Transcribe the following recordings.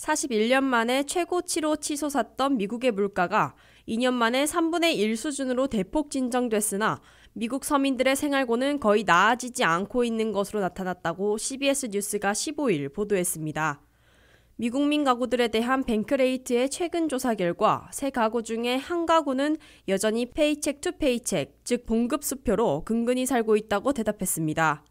41년 만에 최고치로 치솟았던 미국의 물가가 2년 만에 3분의 1 수준으로 대폭 진정됐으나 미국 서민들의 생활고는 거의 나아지지 않고 있는 것으로 나타났다고 CBS 뉴스가 15일 보도했습니다. 미국민 가구들에 대한 뱅크레이트의 최근 조사 결과 세 가구 중에 한 가구는 여전히 페이첵 투 페이첵, 즉 봉급수표로 근근히 살고 있다고 대답했습니다.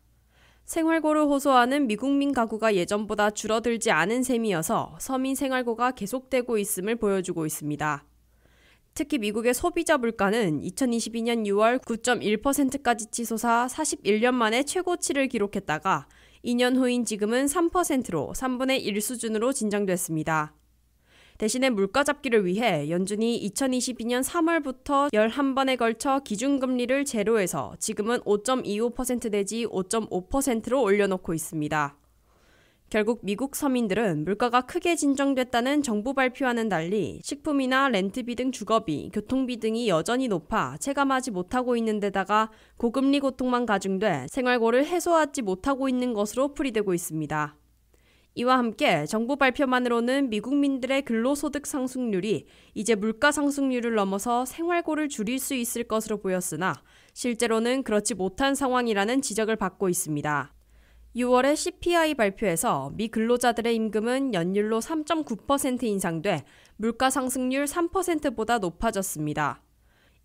생활고를 호소하는 미국민 가구가 예전보다 줄어들지 않은 셈이어서 서민 생활고가 계속되고 있음을 보여주고 있습니다. 특히 미국의 소비자 물가는 2022년 6월 9.1%까지 치솟아 41년 만에 최고치를 기록했다가 2년 후인 지금은 3%로 3분의 1 수준으로 진정됐습니다. 대신에 물가 잡기를 위해 연준이 2022년 3월부터 11번에 걸쳐 기준금리를 제로에서 지금은 5.25% 내지 5.5%로 올려놓고 있습니다. 결국 미국 서민들은 물가가 크게 진정됐다는 정부 발표와는 달리 식품이나 렌트비 등 주거비, 교통비 등이 여전히 높아 체감하지 못하고 있는 데다가 고금리 고통만 가중돼 생활고를 해소하지 못하고 있는 것으로 풀이되고 있습니다. 이와 함께 정부 발표만으로는 미국민들의 근로소득 상승률이 이제 물가 상승률을 넘어서 생활고를 줄일 수 있을 것으로 보였으나 실제로는 그렇지 못한 상황이라는 지적을 받고 있습니다. 6월의 CPI 발표에서 미 근로자들의 임금은 연율로 3.9% 인상돼 물가 상승률 3%보다 높아졌습니다.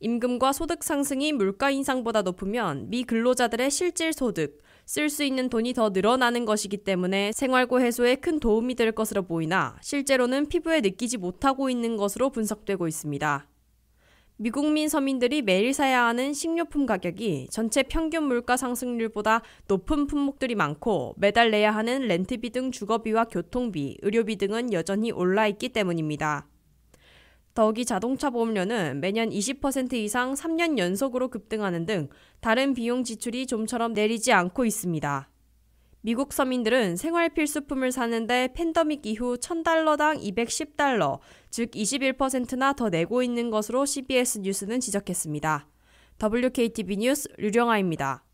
임금과 소득 상승이 물가 인상보다 높으면 미 근로자들의 실질 소득, 쓸 수 있는 돈이 더 늘어나는 것이기 때문에 생활고 해소에 큰 도움이 될 것으로 보이나 실제로는 피부에 느끼지 못하고 있는 것으로 분석되고 있습니다. 미국민 서민들이 매일 사야 하는 식료품 가격이 전체 평균 물가 상승률보다 높은 품목들이 많고 매달 내야 하는 렌트비 등 주거비와 교통비, 의료비 등은 여전히 올라 있기 때문입니다. 더욱이 자동차 보험료는 매년 20% 이상 3년 연속으로 급등하는 등 다른 비용 지출이 좀처럼 내리지 않고 있습니다. 미국 서민들은 생활 필수품을 사는데 팬데믹 이후 $1,000당 210달러, 즉 21%나 더 내고 있는 것으로 CBS 뉴스는 지적했습니다. WKTV 뉴스 류령아입니다.